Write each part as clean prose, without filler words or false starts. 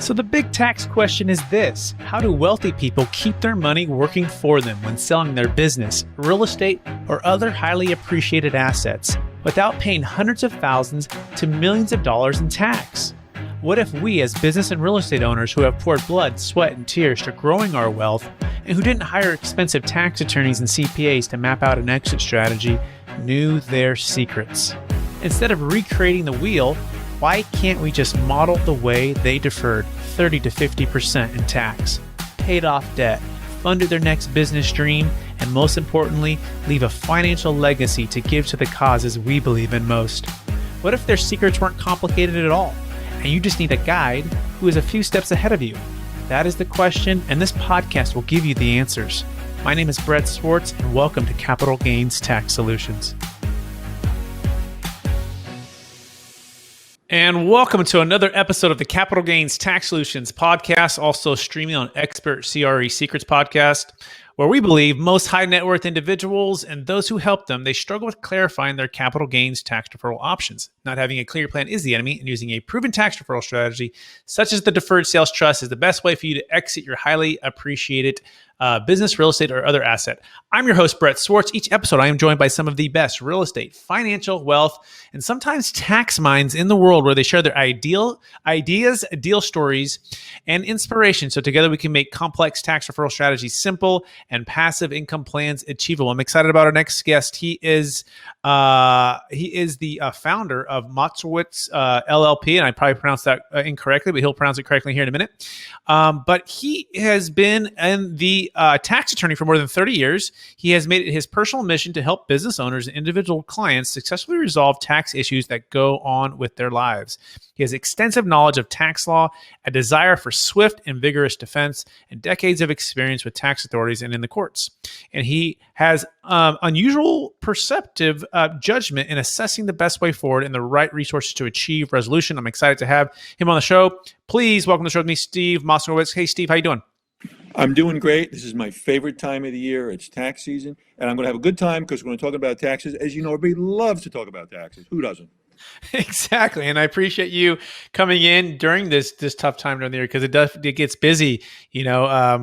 So the big tax question is this: how do wealthy people keep their money working for them when selling their business, real estate, or other highly appreciated assets without paying hundreds of thousands to millions of dollars in tax? What if we, as business and real estate owners who have poured blood, sweat, and tears to growing our wealth, and who didn't hire expensive tax attorneys and CPAs to map out an exit strategy, knew their secrets? Instead of recreating the wheel, why can't we just model the way they deferred 30 to 50% in tax, paid off debt, funded their next business dream, and most importantly, leave a financial legacy to give to the causes we believe in most? What if their secrets weren't complicated at all, and you just need a guide who is a few steps ahead of you? That is the question, and this podcast will give you the answers. My name is Brett Swarts, and welcome to Capital Gains Tax Solutions. And welcome to another episode of the Capital Gains Tax Solutions podcast, also streaming on Expert CRE Secrets podcast, where we believe most high net worth individuals and those who help them, they struggle with clarifying their capital gains tax deferral options. Not having a clear plan is the enemy, and using a proven tax deferral strategy, such as the Deferred Sales Trust, is the best way for you to exit your highly appreciated business, real estate, or other asset. I'm your host, Brett Swarts. Each episode, I am joined by some of the best real estate, financial, wealth, and sometimes tax minds in the world, where they share their ideas, deal stories, and inspiration. So together we can make complex tax referral strategies simple and passive income plans achievable. I'm excited about our next guest. He is the founder of Moskowitz LLP, and I probably pronounced that incorrectly, but he'll pronounce it correctly here in a minute. But he has been in the tax attorney for more than 30 years. He has made it his personal mission to help business owners and individual clients successfully resolve tax issues that go on with their lives. He has extensive knowledge of tax law, a desire for swift and vigorous defense, and decades of experience with tax authorities and in the courts. And he has unusual perceptive judgment in assessing the best way forward and the right resources to achieve resolution. I'm excited to have him on the show. Please welcome to the show with me, Steve Moskowitz. Hey, Steve, how you doing? I'm doing great. This is my favorite time of the year. It's tax season, and I'm going to have a good time because we're going to talk about taxes. As you know, everybody loves to talk about taxes. Who doesn't? Exactly. And I appreciate you coming in during this tough time during the year, because it gets busy,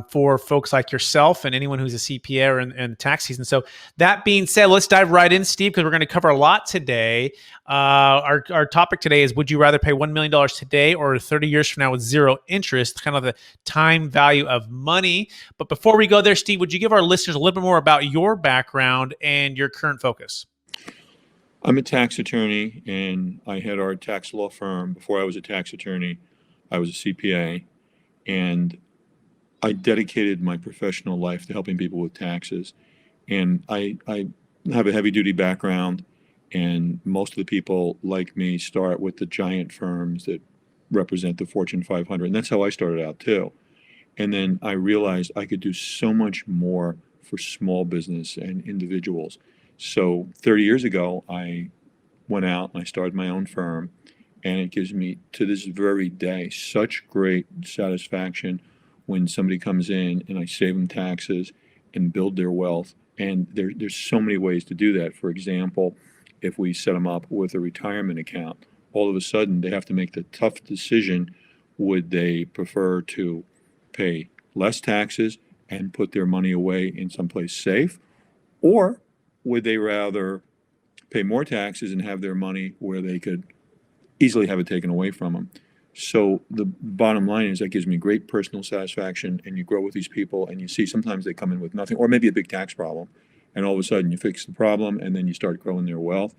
for folks like yourself and anyone who's a CPA or in tax season. So that being said, let's dive right in, Steve, because we're going to cover a lot today. Our topic today is, would you rather pay $1 million today or 30 years from now with zero interest, kind of the time value of money. But before we go there, Steve, would you give our listeners a little bit more about your background and your current focus? I'm a tax attorney, and I had our tax law firm. Before I was a tax attorney, I was a CPA, and I dedicated my professional life to helping people with taxes. And I have a heavy-duty background, and most of the people like me start with the giant firms that represent the Fortune 500, and that's how I started out too. And then I realized I could do so much more for small business and individuals. So 30 years ago, I went out and I started my own firm, and it gives me, to this very day, such great satisfaction when somebody comes in and I save them taxes and build their wealth. And there's so many ways to do that. For example, if we set them up with a retirement account, all of a sudden they have to make the tough decision: would they prefer to pay less taxes and put their money away in someplace safe, or would they rather pay more taxes and have their money where they could easily have it taken away from them? So the bottom line is that gives me great personal satisfaction, and you grow with these people, and you see sometimes they come in with nothing, or maybe a big tax problem, and all of a sudden you fix the problem, and then you start growing their wealth.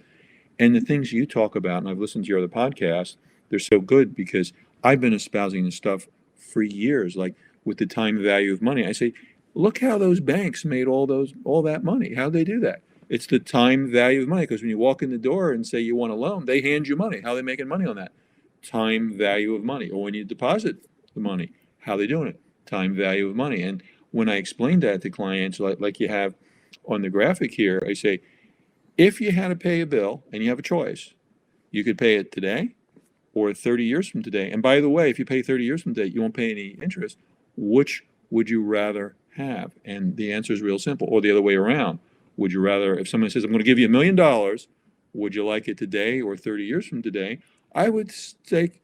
And the things you talk about, and I've listened to your other podcasts, they're so good because I've been espousing this stuff for years, like with the time value of money. I say, look how those banks made all that money. How'd they do that? It's the time value of money, because when you walk in the door and say you want a loan, they hand you money. How are they making money on that? Time value of money. Or when you deposit the money, how are they doing it? Time value of money. And when I explain that to clients, like you have on the graphic here, I say, if you had to pay a bill and you have a choice, you could pay it today or 30 years from today. And by the way, if you pay 30 years from today, you won't pay any interest. Which would you rather have? And the answer is real simple. Or the other way around. Would you rather, if someone says, I'm going to give you $1 million, would you like it today or 30 years from today? I would take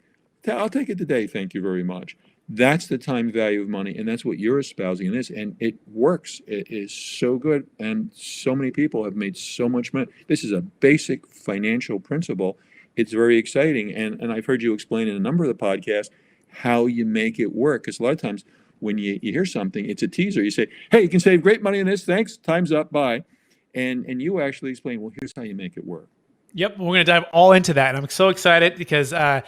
I'll take it today. Thank you very much. That's the time value of money, and that's what you're espousing in this, and it works. It is so good, and so many people have made so much money. This is a basic financial principle. It's very exciting, and I've heard you explain in a number of the podcasts how you make it work, because a lot of times when you hear something, it's a teaser. You say, hey, you can save great money in this, thanks, time's up, bye. And you actually explain, well, here's how you make it work. Yep, we're going to dive all into that, and I'm so excited because I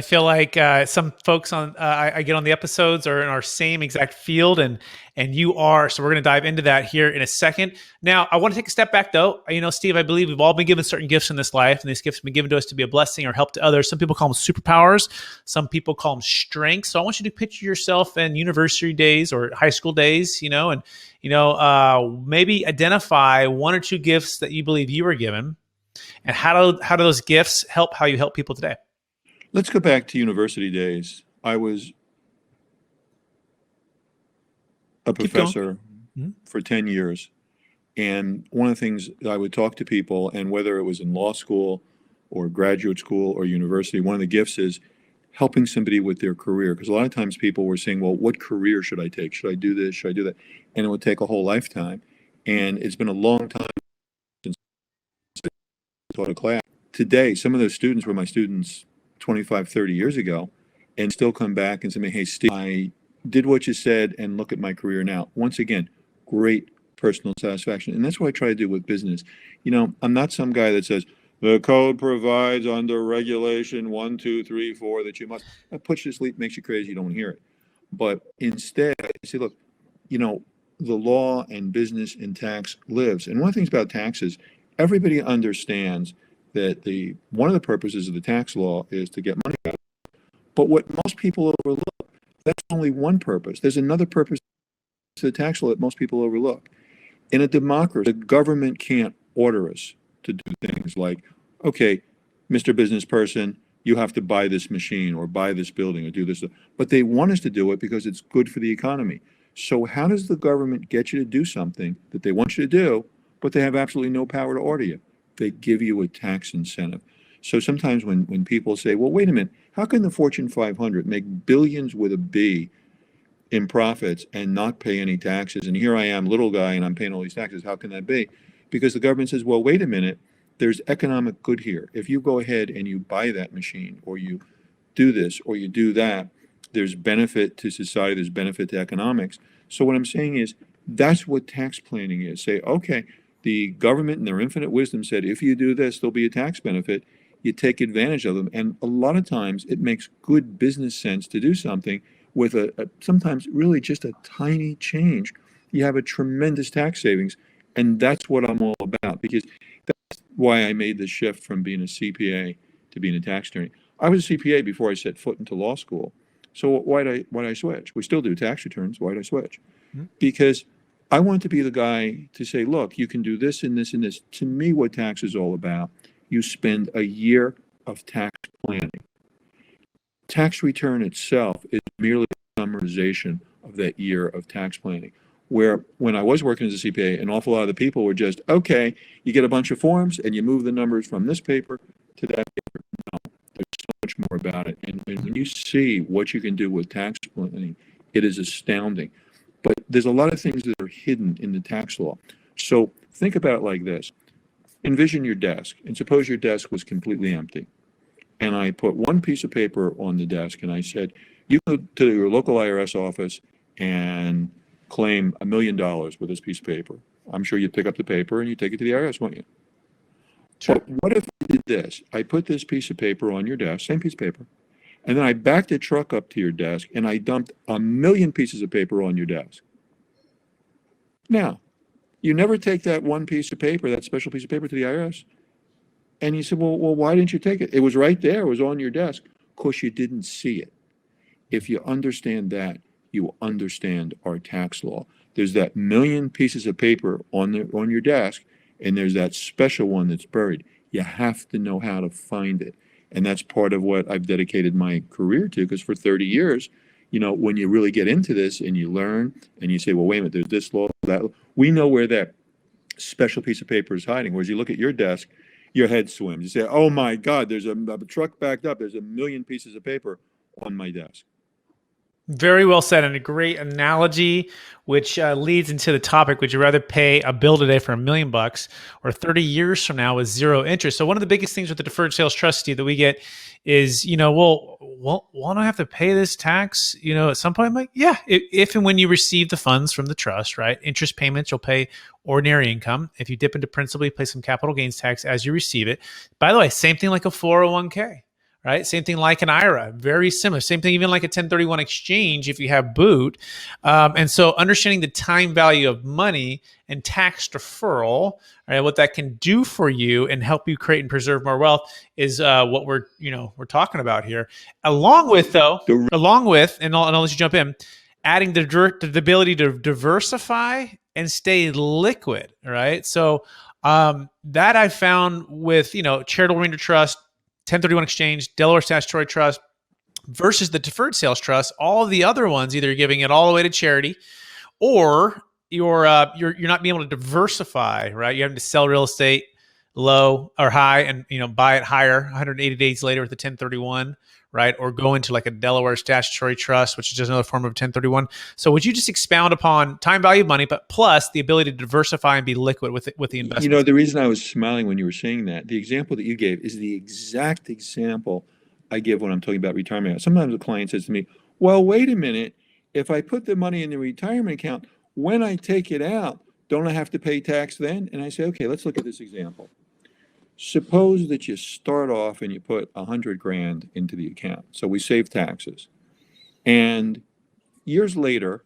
feel like some folks on I get on the episodes are in our same exact field, and you are. So we're going to dive into that here in a second. Now, I want to take a step back, though. You know, Steve, I believe we've all been given certain gifts in this life, and these gifts have been given to us to be a blessing or help to others. Some people call them superpowers. Some people call them strengths. So I want you to picture yourself in university days or high school days, and maybe identify one or two gifts that you believe you were given. And how do those gifts help how you help people today? Let's go back to university days. I was a professor for 10 years. And one of the things I would talk to people, and whether it was in law school or graduate school or university, one of the gifts is helping somebody with their career. Because a lot of times people were saying, well, what career should I take? Should I do this? Should I do that? And it would take a whole lifetime. And it's been a long time since I taught a class. Today, some of those students were my students 25, 30 years ago, and still come back and say, hey, Steve, I did what you said, and look at my career now. Once again, great personal satisfaction. And that's what I try to do with business. I'm not some guy that says, the code provides under regulation 1, 2, 3, 4 that you must. That puts you to sleep, makes you crazy, you don't hear it. But instead, I say, look, the law and business and tax lives. And one of the things about taxes, everybody understands that one of the purposes of the tax law is to get money out. But what most people overlook, that's only one purpose. There's another purpose to the tax law that most people overlook. In a democracy, the government can't order us to do things like, okay, Mr. Business Person, you have to buy this machine or buy this building or do this. But they want us to do it because it's good for the economy. So how does the government get you to do something that they want you to do, but they have absolutely no power to order you? They give you a tax incentive. So sometimes when people say, well, wait a minute, how can the Fortune 500 make billions with a B in profits and not pay any taxes? And here I am, little guy, and I'm paying all these taxes. How can that be? Because the government says, well, wait a minute, there's economic good here. If you go ahead and you buy that machine, or you do this, or you do that, there's benefit to society, there's benefit to economics. So what I'm saying is, that's what tax planning is. Say, okay, the government in their infinite wisdom said, if you do this, there'll be a tax benefit. You take advantage of them. And a lot of times it makes good business sense to do something with sometimes really just a tiny change. You have a tremendous tax savings. And that's what I'm all about, because that's why I made the shift from being a CPA to being a tax attorney. I was a CPA before I set foot into law school. So why'd I switch? We still do tax returns. Why'd I switch? Because I want to be the guy to say, look, you can do this and this and this. To me, what tax is all about, you spend a year of tax planning. Tax return itself is merely a summarization of that year of tax planning. Where when I was working as a CPA, an awful lot of the people were just, okay, you get a bunch of forms and you move the numbers from this paper to that paper. No, there's so much more about it. And when you see what you can do with tax planning, it is astounding. But there's a lot of things that are hidden in the tax law. So think about it like this. Envision your desk, and suppose your desk was completely empty. And I put one piece of paper on the desk, and I said, you go to your local IRS office and claim $1 million with this piece of paper. I'm sure you'd pick up the paper and you take it to the IRS, won't you? Sure. But what if I did this? I put this piece of paper on your desk, same piece of paper, and then I backed the truck up to your desk and I dumped 1 million pieces of paper on your desk. Now, you never take that one piece of paper, that special piece of paper, to the IRS. And you said, well, why didn't you take it? It was right there. It was on your desk. Of course, you didn't see it. If you understand that, you will understand our tax law. There's that 1 million pieces of paper on your desk, and there's that special one that's buried. You have to know how to find it. And that's part of what I've dedicated my career to, because for 30 years, when you really get into this and you learn and you say, well, wait a minute, there's this law, that law. We know where that special piece of paper is hiding. Whereas you look at your desk, your head swims. You say, oh my God, there's a truck backed up. There's 1 million pieces of paper. on my desk. Very well said, and a great analogy, which leads into the topic. Would you rather pay a bill today for $1 million or 30 years from now with zero interest? So one of the biggest things with the deferred sales trustee that we get is, well, won't I have to pay this tax? At some point, I'm like, yeah, if and when you receive the funds from the trust, right? Interest payments, you'll pay ordinary income. If you dip into principal, you pay some capital gains tax as you receive it. By the way, same thing like a 401k. Right? Same thing like an IRA, very similar. Same thing even like a 1031 exchange if you have boot. And so understanding the time value of money and tax deferral, right, what that can do for you and help you create and preserve more wealth is what we're talking about here. Along with, and I'll let you jump in, adding the ability to diversify and stay liquid, right? So that I found with, Charitable Remainder Trust, 1031 exchange, Delaware Statutory Trust versus the Deferred Sales Trust. All of the other ones, either you're giving it all the way to charity, or you're not being able to diversify. Right, you're having to sell real estate low or high, and buy it higher 180 days later with the 1031. Right, or go into like a Delaware Statutory Trust, which is just another form of 1031. So, would you just expound upon time value of money, but plus the ability to diversify and be liquid with the investment? The reason I was smiling when you were saying that, the example that you gave is the exact example I give when I'm talking about retirement. Sometimes a client says to me, well, wait a minute. If I put the money in the retirement account, when I take it out, don't I have to pay tax then? And I say, okay, let's look at this example. Suppose that you start off and you put 100 grand into the account. So we save taxes. And years later,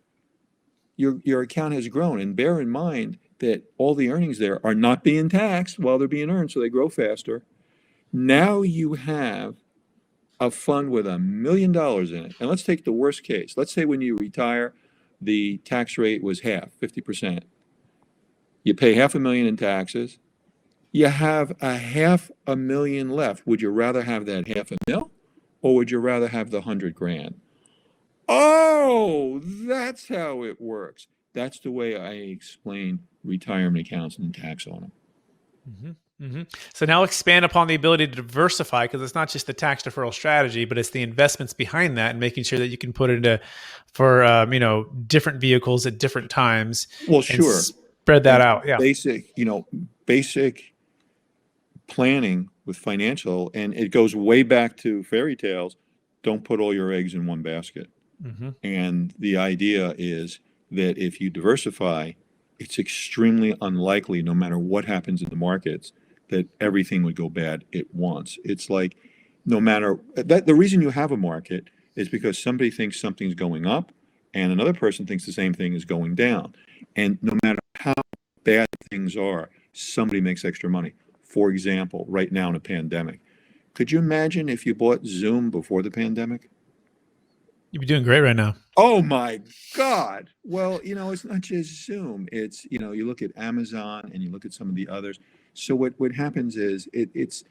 your account has grown. And bear in mind that all the earnings there are not being taxed while they're being earned, so they grow faster. Now you have a fund with $1 million in it. And let's take the worst case. Let's say when you retire, the tax rate was half, 50%. You pay $500,000 in taxes. You have $500,000 left. Would you rather have that $500,000 or would you rather have the 100 grand? Oh, that's how it works. That's the way I explain retirement accounts and tax on them. Mm-hmm. Mm-hmm. So now expand upon the ability to diversify, because it's not just the tax deferral strategy, but it's the investments behind that and making sure that you can put it into for different vehicles at different times. Well, sure. Spread that out. Yeah. Basic planning with financial, and it goes way back to fairy tales. Don't put all your eggs in one basket. Mm-hmm. And the idea is that if you diversify, it's extremely unlikely, no matter what happens in the markets, that everything would go bad at once. It's like, no matter that, the reason you have a market is because somebody thinks something's going up and another person thinks the same thing is going down. And no matter how bad things are, somebody makes extra money. For example, right now in a pandemic, could you imagine if you bought Zoom before the pandemic? You'd be doing great right now. Oh my God. Well, it's not just Zoom. It's, you look at Amazon and you look at some of the others. So what happens is it's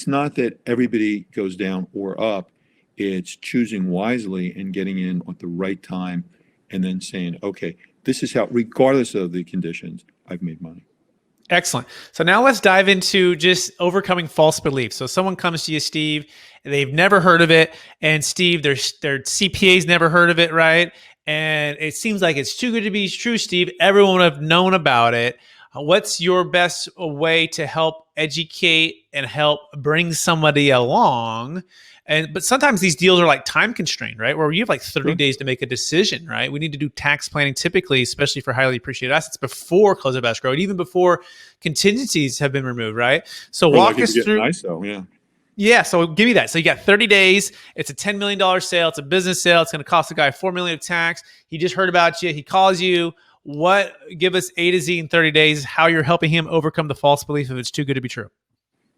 not that everybody goes down or up. It's choosing wisely and getting in at the right time and then saying, okay, this is how, regardless of the conditions, I've made money. Excellent. So now let's dive into just overcoming false beliefs. So someone comes to you, Steve, and they've never heard of it. And Steve, their CPA's never heard of it, right? And it seems like it's too good to be true, Steve. Everyone would have known about it. What's your best way to help educate and help bring somebody along? But sometimes these deals are like time constrained, right? Where you have like 30 days to make a decision, right? We need to do tax planning typically, especially for highly appreciated assets, before close of escrow, and even before contingencies have been removed, right? So walk us through. Nice though, yeah. Yeah, so give me that. So you got 30 days. It's a $10 million sale. It's a business sale. It's going to cost the guy $4 million of tax. He just heard about you. He calls you. Give us A to Z in 30 days, how you're helping him overcome the false belief of it's too good to be true.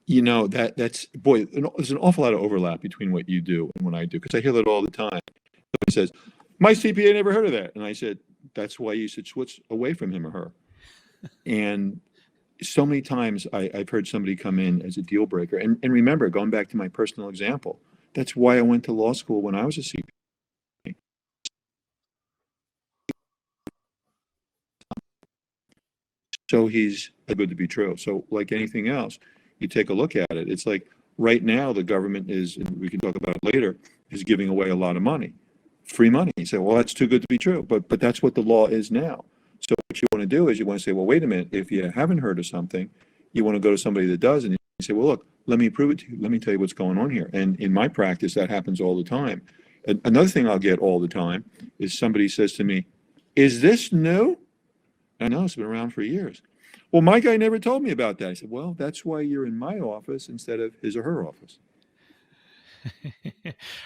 That's boy, there's an awful lot of overlap between what you do and what I do, because I hear that all the time. Somebody says, my CPA never heard of that. And I said, that's why you should switch away from him or her. And so many times I've heard somebody come in as a deal breaker. And remember, going back to my personal example, that's why I went to law school when I was a CPA. So he's good to be true. So like anything else, you take a look at it. It's like right now the government is, and we can talk about it later, is giving away a lot of money, free money. You say, well, that's too good to be true. But that's what the law is now. So what you want to do is you want to say, well, wait a minute. If you haven't heard of something, you want to go to somebody that does, and you say, well, look, let me prove it to you. Let me tell you what's going on here. And in my practice, that happens all the time. Another thing I'll get all the time is somebody says to me, is this new? I know it's been around for years. Well, my guy never told me about that. I said, well, that's why you're in my office instead of his or her office.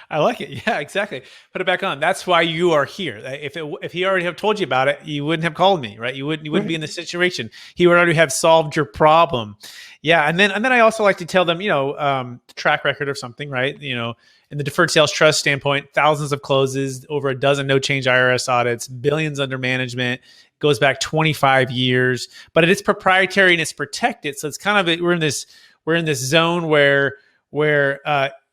I like it. Yeah, exactly. Put it back on. That's why you are here. If he already have told you about it, you wouldn't have called me, right? You wouldn't Right. be in this situation. He would already have solved your problem. Yeah, and then I also like to tell them, the track record of something, right? In the Deferred Sales Trust standpoint, thousands of closes, over a dozen no change IRS audits, billions under management, goes back 25 years, but it is proprietary and it's protected. So it's kind of we're in this zone where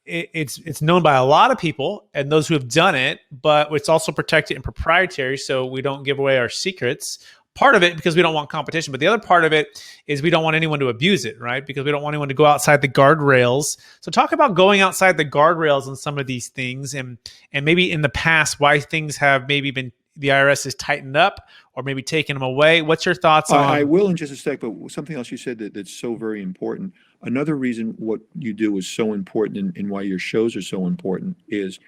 it's known by a lot of people and those who have done it, but it's also protected and proprietary, so we don't give away our secrets. Part of it because we don't want competition, but the other part of it is we don't want anyone to abuse it, right? Because we don't want anyone to go outside the guardrails. So talk about going outside the guardrails on some of these things, and maybe in the past why things have maybe been, the IRS has tightened up or maybe taken them away. What's your thoughts on? I will in just a sec, but something else you said that's so very important. Another reason what you do is so important and why your shows are so important is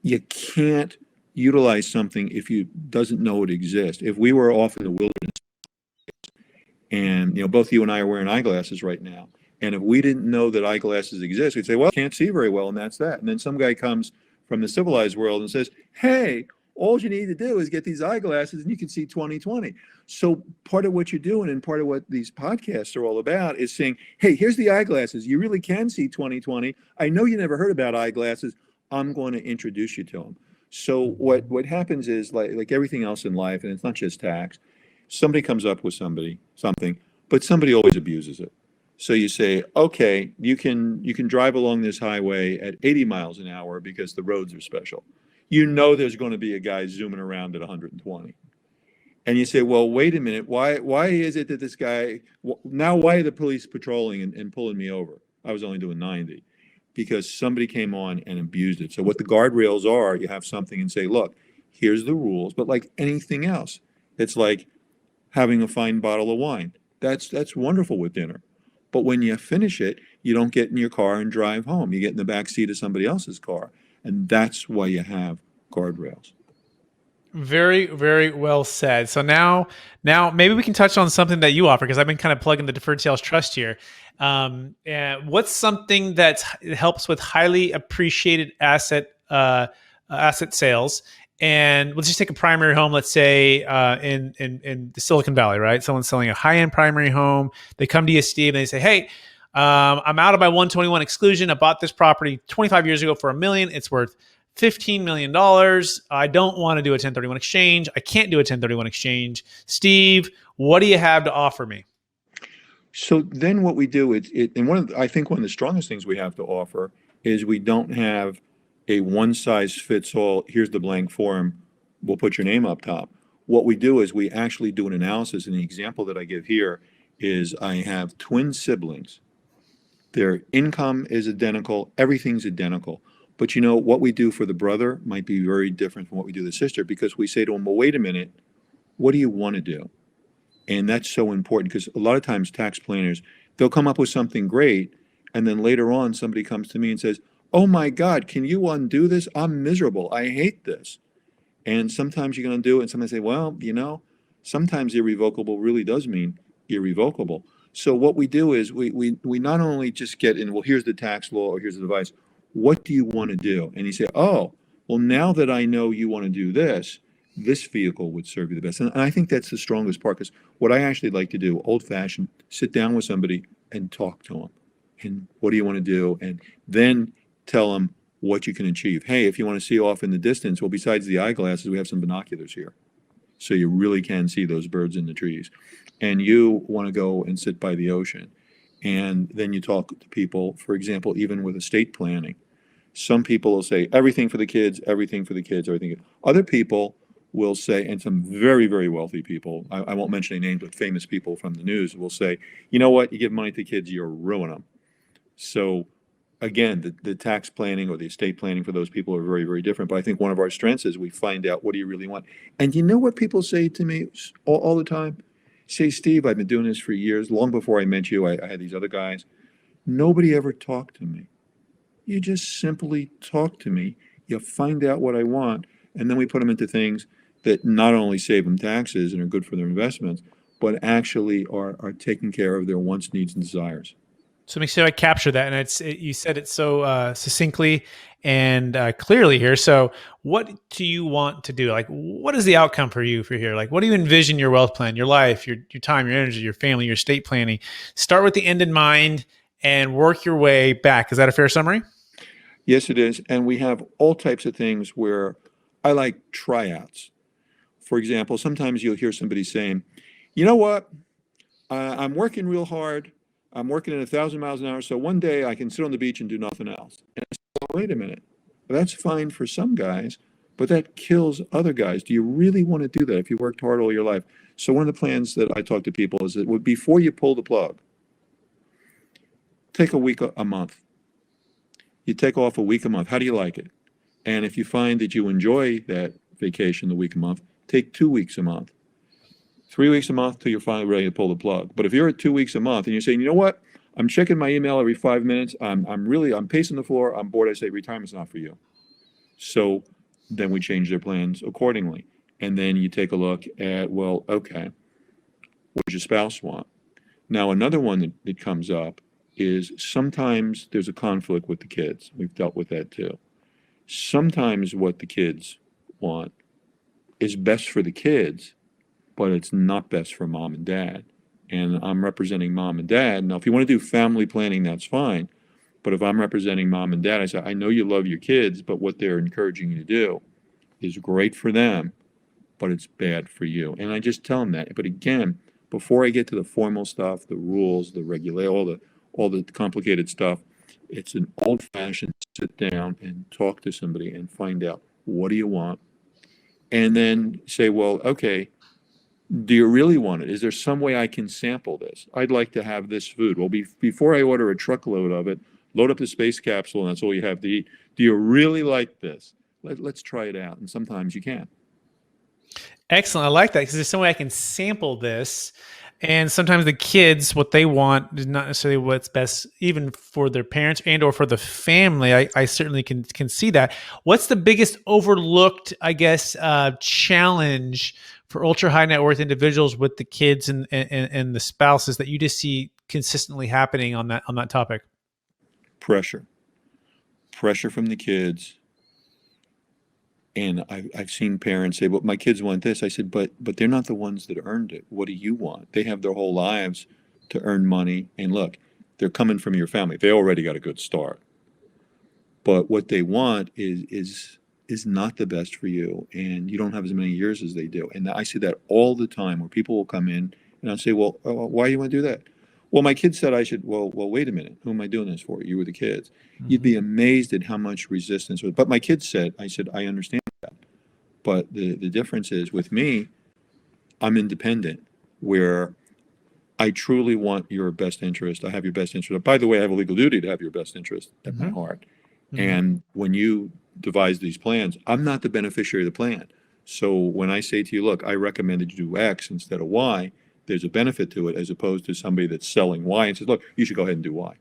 you can't utilize something if you doesn't know it exists. If we were off in the wilderness and both you and I are wearing eyeglasses right now, and if we didn't know that eyeglasses exist, we'd say, well, I can't see very well, and that's that. And then some guy comes from the civilized world and says, hey, all you need to do is get these eyeglasses and you can see 20/20. So part of what you're doing and part of what these podcasts are all about is saying, hey, here's the eyeglasses. You really can see 20/20. I know you never heard about eyeglasses. I'm going to introduce you to them. So what happens is like everything else in life, and it's not just tax, somebody comes up with something, but somebody always abuses it. So you say, okay, you can drive along this highway at 80 miles an hour because the roads are special. There's going to be a guy zooming around at 120. And you say, well, wait a minute. Why is it that this guy, now why are the police patrolling and pulling me over? I was only doing 90 because somebody came on and abused it. So what the guardrails are, you have something and say, look, here's the rules. But like anything else, it's like having a fine bottle of wine. That's wonderful with dinner. But when you finish it, you don't get in your car and drive home. You get in the back seat of somebody else's car. And that's why you have guardrails. Very, very well said. So now maybe we can touch on something that you offer, because I've been kind of plugging the Deferred Sales Trust here. And what's something that helps with highly appreciated asset sales? And let's just take a primary home. Let's say in the Silicon Valley, right? Someone's selling a high-end primary home. They come to you, Steve, and they say, "Hey, I'm out of my 121 exclusion. I bought this property 25 years ago for $1 million. It's worth $15 million. I don't want to do a 1031 exchange. I can't do a 1031 exchange. Steve, what do you have to offer me?" So then what we do, and I think one of the strongest things we have to offer is we don't have a one size fits all, here's the blank form, we'll put your name up top. What we do is we actually do an analysis, and the example that I give here is I have twin siblings. Their income is identical, everything's identical. But what we do for the brother might be very different from what we do the sister, because we say to them, well, wait a minute, what do you want to do? And that's so important, because a lot of times tax planners, they'll come up with something great, and then later on somebody comes to me and says, oh my God, can you undo this? I'm miserable. I hate this. And sometimes you're going to do it, and sometimes say, well, sometimes irrevocable really does mean irrevocable. So what we do is we not only just get in, well, here's the tax law or here's the advice. What do you want to do? And you say, oh, well, now that I know you want to do this, this vehicle would serve you the best. And I think that's the strongest part, because what I actually like to do, old fashioned, sit down with somebody and talk to them. And what do you want to do? And then tell them what you can achieve. Hey, if you want to see off in the distance, well, besides the eyeglasses, we have some binoculars here. So you really can see those birds in the trees. And you want to go and sit by the ocean. And then you talk to people, for example, even with estate planning. Some people will say, everything for the kids, everything for the kids, everything. Other people will say, and some very, very wealthy people, I won't mention any names, but famous people from the news will say, you know what, you give money to kids, you'll ruin them. So again, the tax planning or the estate planning for those people are very, very different. But I think one of our strengths is we find out, what do you really want? And you know what people say to me all the time? Say, Steve, I've been doing this for years. Long before I met you, I had these other guys. Nobody ever talked to me. You just simply talk to me. You find out what I want, and then we put them into things that not only save them taxes and are good for their investments, but actually are taking care of their wants, needs, and desires. So make sure I capture that. And you said it so succinctly and clearly here. So what do you want to do? Like, what is the outcome for you for here? Like, what do you envision your wealth plan, your life, your time, your energy, your family, your estate planning? Start with the end in mind and work your way back. Is that a fair summary? Yes, it is. And we have all types of things where I like tryouts. For example, sometimes you'll hear somebody saying, you know what? I'm working real hard. I'm working at 1,000 miles an hour. So one day I can sit on the beach and do nothing else. And I say, well, wait a minute. That's fine for some guys, but that kills other guys. Do you really want to do that if you worked hard all your life? So one of the plans that I talk to people is that before you pull the plug, take a week, a month. You take off a week a month. How do you like it? And if you find that you enjoy that vacation, the week a month, take 2 weeks a month. 3 weeks a month till you're finally ready to pull the plug. But if you're at 2 weeks a month and you're saying, you know what, I'm checking my email every 5 minutes, I'm pacing the floor, I'm bored, I say retirement's not for you. So then we change their plans accordingly. And then you take a look at, well, okay, what does your spouse want? Now, another one that comes up is sometimes there's a conflict with the kids. We've dealt with that too. Sometimes what the kids want is best for the kids, but it's not best for mom and dad. And I'm representing mom and dad. Now, if you want to do family planning, that's fine. But if I'm representing mom and dad, I say, I know you love your kids, but what they're encouraging you to do is great for them, but it's bad for you. And I just tell them that. But again, before I get to the formal stuff, the rules, the regulation, all the complicated stuff, it's an old-fashioned sit down and talk to somebody and find out, what do you want? And then say, well, okay, do you really want it? Is there some way I can sample this? I'd like to have this food. Well, before I order a truckload of it, load up the space capsule and that's all you have to eat. Do you really like this? Let's try it out. And sometimes you can. Excellent. I like that because there's some way I can sample this. And sometimes the kids, what they want is not necessarily what's best, even for their parents and or for the family. I certainly can see that. What's the biggest overlooked, I guess, challenge for ultra high net worth individuals with the kids and the spouses that you just see consistently happening on that topic? Pressure from the kids. And I've seen parents say, well, my kids want this. I said, but they're not the ones that earned it. What do you want? They have their whole lives to earn money. And look, they're coming from your family. They already got a good start. But what they want is not the best for you. And you don't have as many years as they do. And I see that all the time where people will come in and I'll say, well, why do you want to do that? Well, my kids said I should, well, wait a minute. Who am I doing this for? You were the kids. Mm-hmm. You'd be amazed at how much resistance. But my kids said, I understand that. But the difference is with me, I'm independent, where I truly want your best interest. I have your best interest. By the way, I have a legal duty to have your best interest at my heart. Mm-hmm. And when you devise these plans, I'm not the beneficiary of the plan. So when I say to you, look, I recommend that you do X instead of Y, there's a benefit to it as opposed to somebody that's selling Y and says, look, you should go ahead and do Y.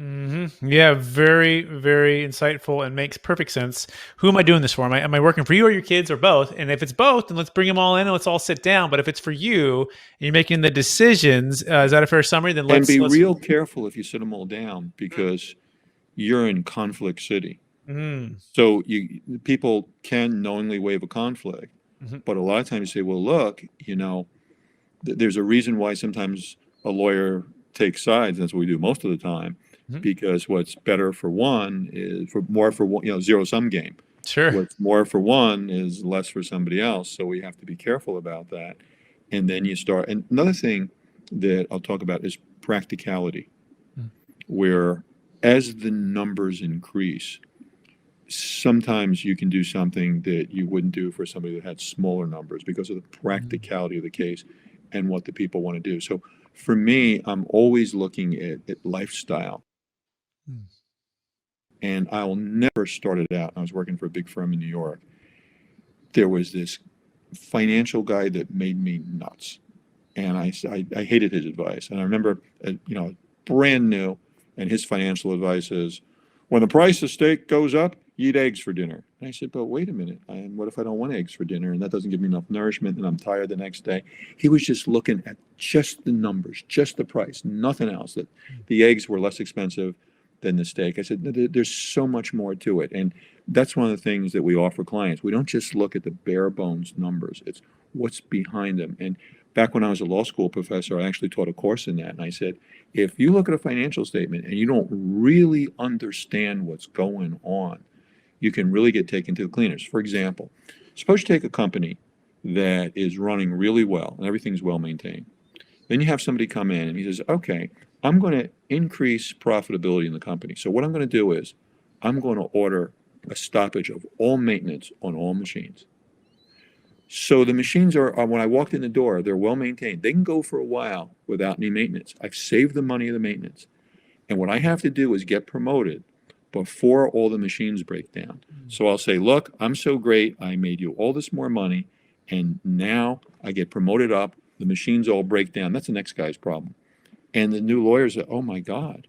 Mm-hmm. Yeah, very, very insightful and makes perfect sense. Who am I doing this for? Am I working for you or your kids or both? And if it's both, then let's bring them all in and let's all sit down. But if it's for you and you're making the decisions, is that a fair summary? Then let's real careful if you sit them all down because you're in conflict city. Mm-hmm. So people can knowingly waive a conflict. Mm-hmm. But a lot of times you say, well, look, there's a reason why sometimes a lawyer takes sides. That's what we do most of the time, because what's better for one is more for one, zero-sum game. Sure. What's more for one is less for somebody else. So we have to be careful about that. And then you start. And another thing that I'll talk about is practicality, where as the numbers increase, sometimes you can do something that you wouldn't do for somebody that had smaller numbers because of the practicality of the case and what the people want to do. So for me, I'm always looking at lifestyle. Hmm. And I'll never start it out. I was working for a big firm in New York. There was this financial guy that made me nuts. And I hated his advice. And I remember, brand new, and his financial advice is, when the price of steak goes up, eat eggs for dinner. And I said, but wait a minute. And what if I don't want eggs for dinner and that doesn't give me enough nourishment and I'm tired the next day? He was just looking at just the numbers, just the price, nothing else. That the eggs were less expensive than the steak. I said, there's so much more to it. And that's one of the things that we offer clients. We don't just look at the bare bones numbers. It's what's behind them. And back when I was a law school professor, I actually taught a course in that. And I said, if you look at a financial statement and you don't really understand what's going on, you can really get taken to the cleaners. For example, suppose you take a company that is running really well and everything's well maintained. Then you have somebody come in and he says, okay, I'm going to increase profitability in the company. So what I'm going to do is I'm going to order a stoppage of all maintenance on all machines. So the machines are, when I walked in the door, they're well maintained. They can go for a while without any maintenance. I've saved the money of the maintenance. And what I have to do is get promoted before all the machines break down. So I'll say, look, I'm so great. I made you all this more money. And now I get promoted up. The machines all break down. That's the next guy's problem. And the new lawyers say, oh my God.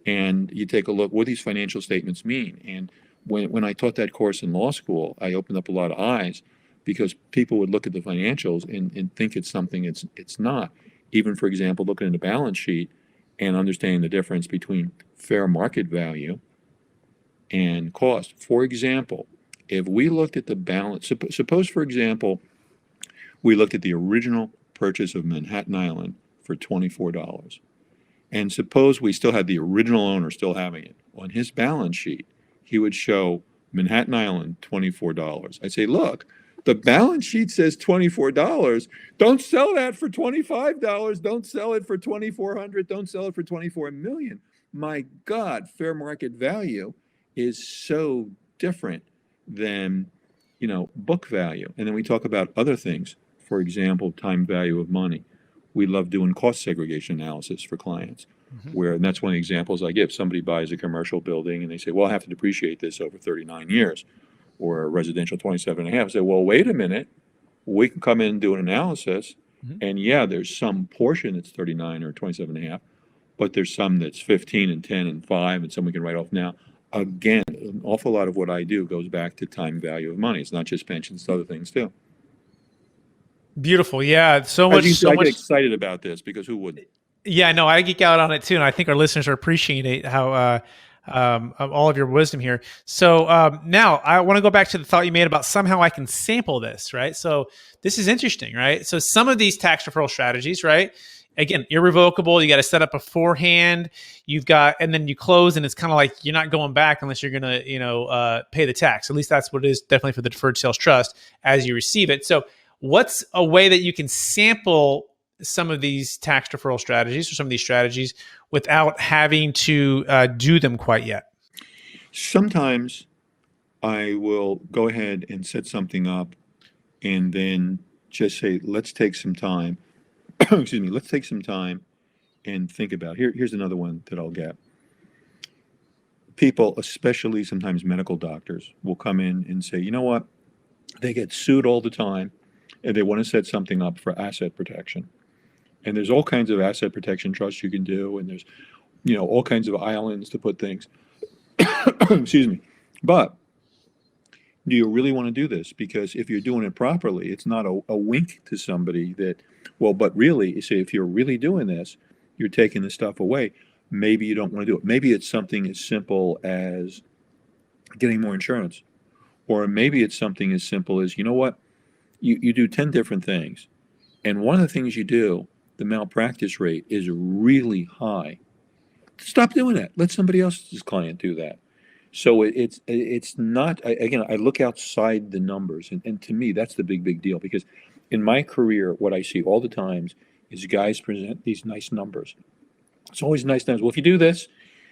And you take a look, what these financial statements mean. And when I taught that course in law school, I opened up a lot of eyes because people would look at the financials and think it's something it's not. Even, for example, looking at the balance sheet and understanding the difference between fair market value and cost. For example, if we looked at the balance, suppose, for example, we looked at the original purchase of Manhattan Island for $24. And suppose we still had the original owner still having it. On his balance sheet, he would show Manhattan Island, $24. I'd say, look, the balance sheet says $24. Don't sell that for $25. Don't sell it for $2,400. Don't sell it for $24 million. My God, fair market value is so different than, book value. And then we talk about other things. For example, time value of money. We love doing cost segregation analysis for clients, and that's one of the examples I give. Somebody buys a commercial building and they say, well, I have to depreciate this over 39 years, or a residential 27 and a half. I say, well, wait a minute. We can come in and do an analysis. And yeah, there's some portion that's 39 or 27 and a half, but there's some that's 15 and 10 and 5 and some we can write off now. Again, an awful lot of what I do goes back to time value of money. It's not just pensions, it's other things too. Beautiful. Yeah. I get excited about this because who wouldn't? Yeah, no, I geek out on it too. And I think our listeners are appreciating how all of your wisdom here. So now I want to go back to the thought you made about somehow I can sample this, right? So this is interesting, right? So some of these tax deferral strategies, right? Again, irrevocable. You got to set up beforehand. And then you close, and it's kind of like you're not going back unless you're going to, pay the tax. At least that's what it is definitely for the Deferred Sales Trust as you receive it. So what's a way that you can sample some of these tax deferral strategies or some of these strategies without having to do them quite yet? Sometimes I will go ahead and set something up and then just say, let's take some time. Excuse me, let's take some time and think about it. Here's another one that I'll get. People, especially sometimes medical doctors, will come in and say, you know what? They get sued all the time and they want to set something up for asset protection. And there's all kinds of asset protection trusts you can do, and there's, all kinds of islands to put things. Excuse me. But do you really want to do this? Because if you're doing it properly, it's not a wink to somebody that, but really, you say, if you're really doing this, you're taking the stuff away. Maybe you don't want to do it. Maybe it's something as simple as getting more insurance. Or maybe it's something as simple as, you know what? You do 10 different things. And one of the things you do, the malpractice rate is really high. Stop doing that. Let somebody else's client do that. So it's not, again, I look outside the numbers. And to me, that's the big deal. Because in my career, what I see all the times is guys present these nice numbers. It's always nice numbers. Well, if you do this,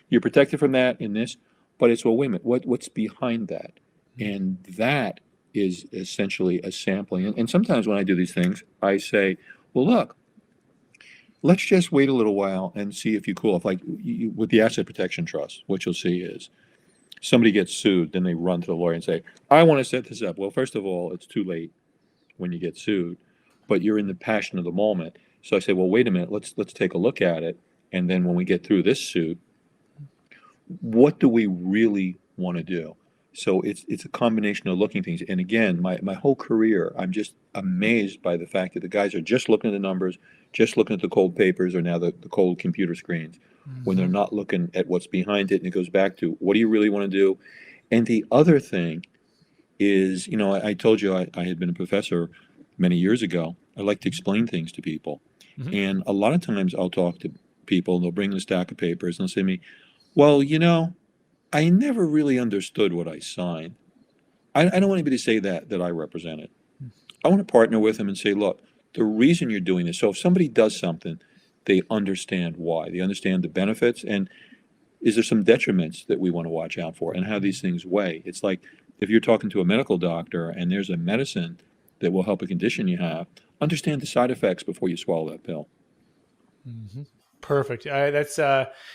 you're protected from that and this. But it's, well, wait a minute, what's behind that? And that is essentially a sampling. And sometimes when I do these things, I say, well, look, let's just wait a little while and see if you cool off. Like with the asset protection trust, what you'll see is somebody gets sued, then they run to the lawyer and say, I want to set this up. Well, first of all, it's too late when you get sued, but you're in the passion of the moment. So I say, well, wait a minute, let's take a look at it. And then when we get through this suit, what do we really want to do? So it's a combination of looking things. And again, my whole career, I'm just amazed by the fact that the guys are just looking at the numbers, just looking at the cold papers or now the cold computer screens, when they're not looking at what's behind it. And it goes back to, what do you really want to do? And the other thing is, I told you I had been a professor many years ago. I like to explain things to people. And a lot of times I'll talk to people and they'll bring a stack of papers and they'll say to me, well, I never really understood what I signed. I don't want anybody to say that I represent it. I want to partner with them and say, look, the reason you're doing this, so if somebody does something, they understand why. They understand the benefits, and is there some detriments that we want to watch out for, and how these things weigh. It's like if you're talking to a medical doctor and there's a medicine that will help a condition you have, understand the side effects before you swallow that pill. Perfect. That's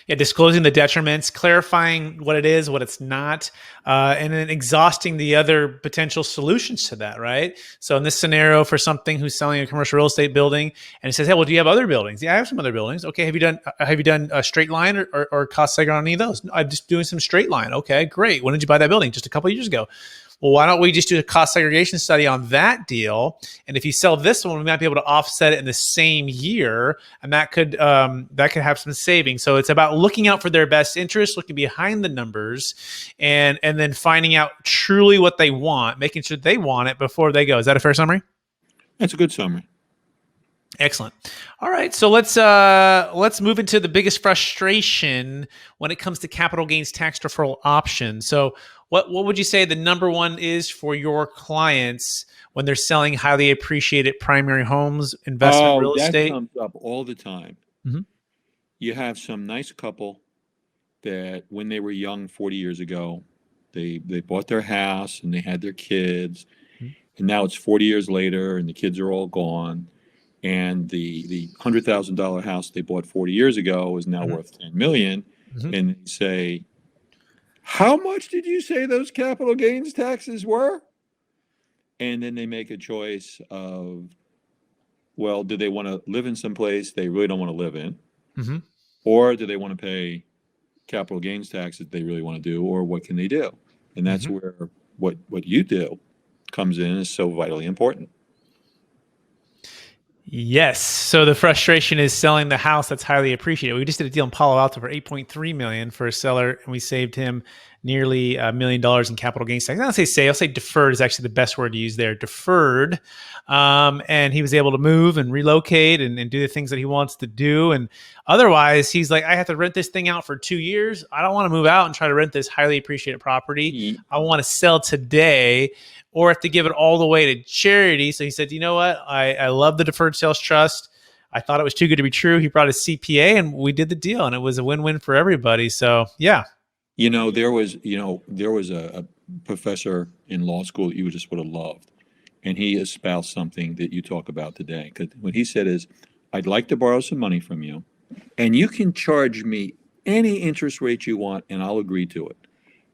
disclosing the detriments, clarifying what it is, what it's not, and then exhausting the other potential solutions to that, right? So in this scenario, for something who's selling a commercial real estate building, and it says, "Hey, well, do you have other buildings?" Yeah, I have some other buildings. Okay, have you done a straight line or cost segment on any of those? No, I'm just doing some straight line. Okay, great. When did you buy that building? Just a couple of years ago. Well, why don't we just do a cost segregation study on that deal? And if you sell this one, we might be able to offset it in the same year, and that could have some savings. So it's about looking out for their best interest, looking behind the numbers, and then finding out truly what they want, making sure they want it before they go. Is that a fair summary? That's a good summary. Excellent. All right, so let's move into the biggest frustration when it comes to capital gains tax deferral options. So what would you say the number one is for your clients when they're selling highly appreciated primary homes, investment real estate? That comes up all the time. You have some nice couple that when they were young 40 years ago, they bought their house and they had their kids, and now it's 40 years later and the kids are all gone. And the $100,000 house they bought 40 years ago is now worth $10 million. And they say, how much did you say those capital gains taxes were? And then they make a choice of, well, do they want to live in some place they really don't want to live in? Or do they want to pay capital gains taxes they really want to do? Or what can they do? And that's where what you do comes in is so vitally important. Yes. So the frustration is selling the house that's highly appreciated. We just did a deal in Palo Alto for $8.3 million for a seller, and we saved him nearly $1 million in capital gains tax. I'll say deferred is actually the best word to use there. Deferred. And he was able to move and relocate and do the things that he wants to do. And otherwise, he's like, I have to rent this thing out for 2 years. I don't want to move out and try to rent this highly appreciated property. I want to sell today, or have to give it all the way to charity. So he said, you know what? I love the Deferred Sales Trust. I thought it was too good to be true. He brought his CPA and we did the deal, and it was a win-win for everybody. So yeah. There was a professor in law school that you just would have loved. And he espoused something that you talk about today. Because what he said is, I'd like to borrow some money from you, and you can charge me any interest rate you want, and I'll agree to it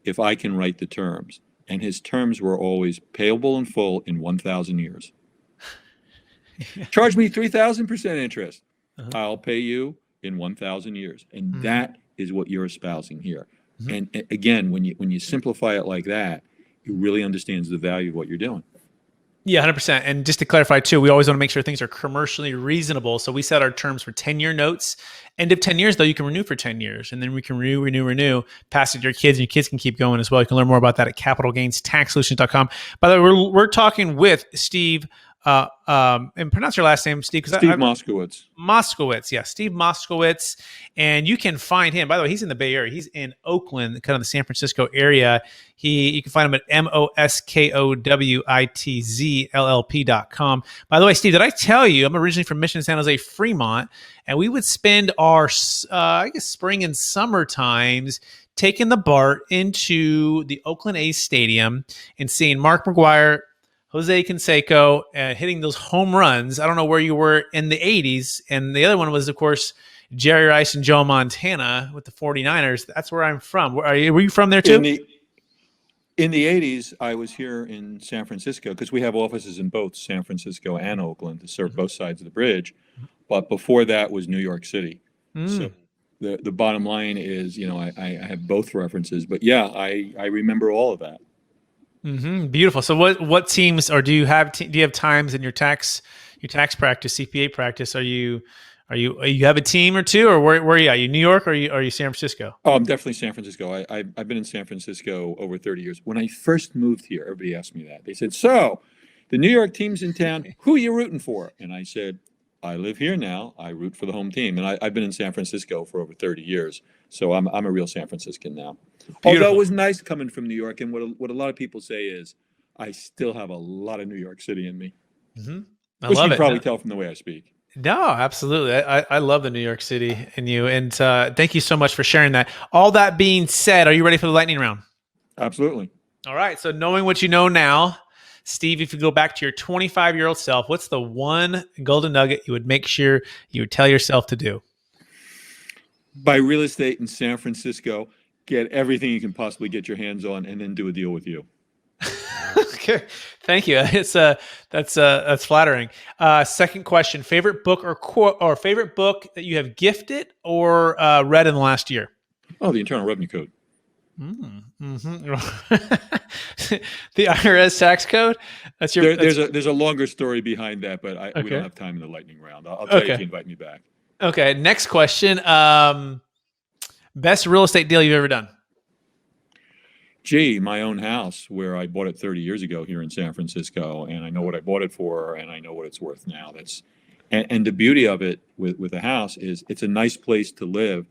if I can write the terms. And his terms were always payable in full in 1,000 years. Charge me 3,000% interest. I'll pay you in 1,000 years. And that is what you're espousing here. And again, when you simplify it like that, it really understands the value of what you're doing. Yeah, 100%. And just to clarify too, we always want to make sure things are commercially reasonable. So we set our terms for 10-year notes. End of 10 years, though, you can renew for 10 years. And then we can renew, pass it to your kids, and your kids can keep going as well. You can learn more about that at capitalgainstaxsolutions.com. By the way, we're talking with Steve, and pronounce your last name, Steve. Steve Moskowitz. Moskowitz, yeah, Steve Moskowitz. And you can find him. By the way, he's in the Bay Area. He's in Oakland, kind of the San Francisco area. You can find him at moskowitz.com. By the way, Steve, did I tell you I'm originally from Mission, San Jose, Fremont, and we would spend our, spring and summer times taking the BART into the Oakland A's stadium and seeing Mark McGwire, Jose Canseco hitting those home runs. I don't know where you were in the 80s. And the other one was, of course, Jerry Rice and Joe Montana with the 49ers. That's where I'm from. Were you from there too? In the 80s, I was here in San Francisco because we have offices in both San Francisco and Oakland to serve both sides of the bridge. But before that was New York City. So the bottom line is, I have both references. But yeah, I remember all of that. Beautiful. So what teams, or do you have times in your tax practice, CPA practice? Are you have a team or two, or where are you? Are you New York, or are you San Francisco? Oh, I'm definitely San Francisco. I've been in San Francisco over 30 years. When I first moved here, everybody asked me that. They said, "So, the New York team's in town. Who are you rooting for?" And I said, "I live here now. I root for the home team." And I've been in San Francisco for over 30 years, so I'm a real San Franciscan now. Beautiful. Although it was nice coming from New York, and what a lot of people say is, I still have a lot of New York City in me. I Which love you it. can probably tell from the way I speak. No, absolutely. I love the New York City in you. And thank you so much for sharing that. All that being said, are you ready for the lightning round? Absolutely. All right. So knowing what you know now, Steve, if you go back to your 25-year-old self, what's the one golden nugget you would make sure you would tell yourself to do? Buy real estate in San Francisco, get everything you can possibly get your hands on, and then do a deal with you. Okay, thank you. That's flattering. Second question: favorite book or favorite book that you have gifted or read in the last year? Oh, the Internal Revenue Code. The IRS tax code. That's your. There's a longer story behind that, but we don't have time in the lightning round. I'll tell you if you invite me back. Okay. Next question: best real estate deal you've ever done? Gee, my own house, where I bought it 30 years ago here in San Francisco, and I know what I bought it for, and I know what it's worth now. And the beauty of it with the house is it's a nice place to live,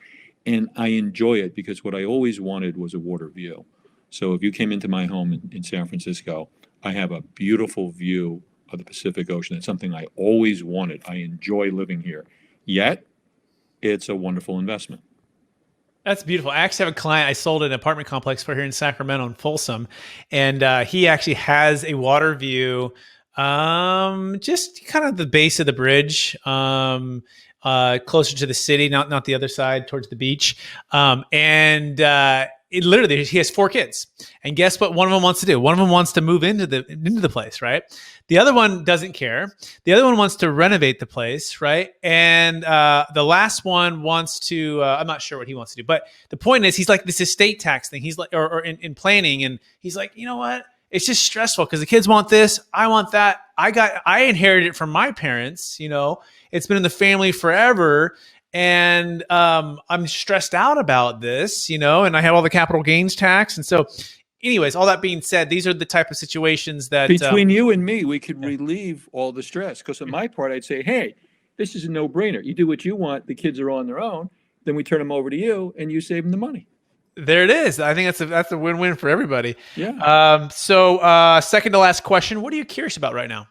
and I enjoy it because what I always wanted was a water view. So if you came into my home in San Francisco, I have a beautiful view of the Pacific Ocean. It's something I always wanted. I enjoy living here. Yet, it's a wonderful investment. That's beautiful. I actually have a client I sold an apartment complex for here in Sacramento in Folsom, and he actually has a water view, just kind of the base of the bridge, closer to the city, not the other side towards the beach, it literally, he has 4 kids, and guess what? One of them wants to do. One of them wants to move into the place, right? The other one doesn't care. The other one wants to renovate the place, right? And the last one wants to. I'm not sure what he wants to do, but the point is, he's like this estate tax thing. He's like, or in planning, and he's like, you know what? It's just stressful because the kids want this, I want that. I inherited it from my parents. It's been in the family forever. And I'm stressed out about this, and I have all the capital gains tax. And so anyways, all that being said, these are the type of situations that between you and me, we could relieve all the stress. Because on my part, I'd say, hey, this is a no-brainer. You do what you want. The kids are on their own. Then we turn them over to you and you save them the money. There it is. I think that's a win-win for everybody. Yeah. So second to last question, what are you curious about right now?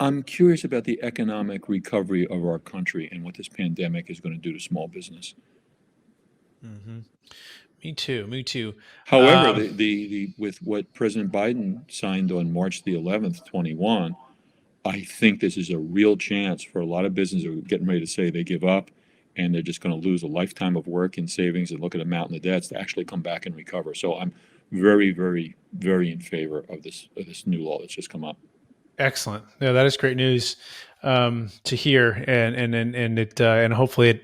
I'm curious about the economic recovery of our country and what this pandemic is going to do to small business. Me too. However, with what President Biden signed on March the 11th, 21, I think this is a real chance for a lot of businesses who are getting ready to say they give up and they're just going to lose a lifetime of work and savings and look at a mountain of debts to actually come back and recover. So I'm very, very, very in favor of this new law that's just come up. Excellent. Yeah, that is great news to hear, and hopefully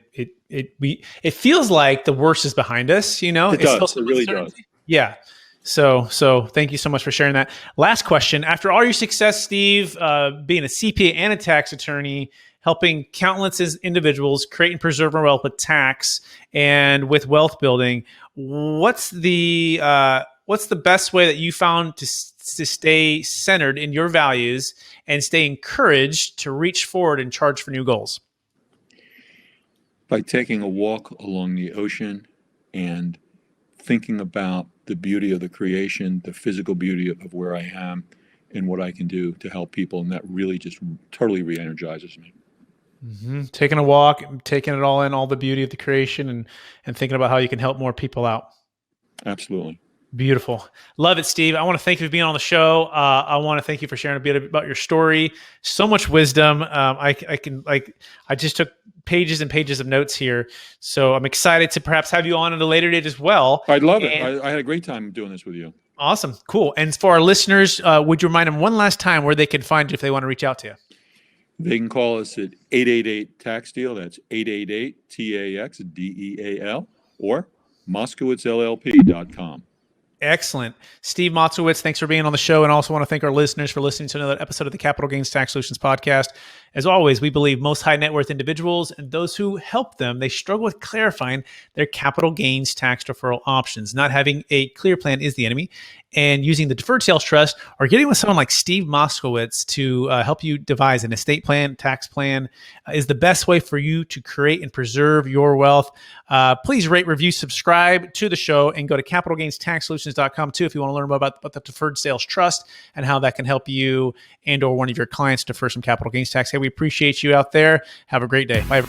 it feels like the worst is behind us. It does. It really does. Yeah. So thank you so much for sharing that. Last question: after all your success, Steve, being a CPA and a tax attorney, helping countless individuals create and preserve more wealth with tax and with wealth building, what's the best way that you found to stay centered in your values and stay encouraged to reach forward and charge for new goals? By taking a walk along the ocean and thinking about the beauty of the creation, the physical beauty of where I am and what I can do to help people. And that really just totally re-energizes me. Taking a walk, taking it all in, all the beauty of the creation, and thinking about how you can help more people out. Absolutely. Beautiful. Love it, Steve. I want to thank you for being on the show. I want to thank you for sharing a bit about your story. So much wisdom. I just took pages and pages of notes here. So I'm excited to perhaps have you on at a later date as well. I'd love it. I had a great time doing this with you. Awesome. Cool. And for our listeners, would you remind them one last time where they can find you if they want to reach out to you? They can call us at 888-TAX-DEAL. That's 888-TAX-DEAL or MoskowitzLLP.com. Excellent. Steve Moskowitz, thanks for being on the show. And also want to thank our listeners for listening to another episode of the Capital Gains Tax Solutions podcast. As always, we believe most high net worth individuals and those who help them, they struggle with clarifying their capital gains tax deferral options. Not having a clear plan is the enemy. And using the Deferred Sales Trust or getting with someone like Steve Moskowitz to help you devise an estate plan, tax plan is the best way for you to create and preserve your wealth. Please rate, review, subscribe to the show, and go to capitalgainstaxsolutions.com too if you want to learn more about the Deferred Sales Trust and how that can help you and or one of your clients defer some capital gains tax. Hey, we appreciate you out there. Have a great day. Bye.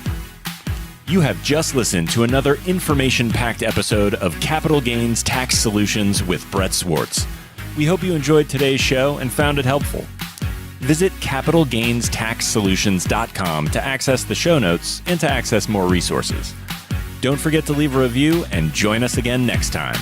You have just listened to another information-packed episode of Capital Gains Tax Solutions with Brett Swarts. We hope you enjoyed today's show and found it helpful. Visit capitalgainstaxsolutions.com to access the show notes and to access more resources. Don't forget to leave a review and join us again next time.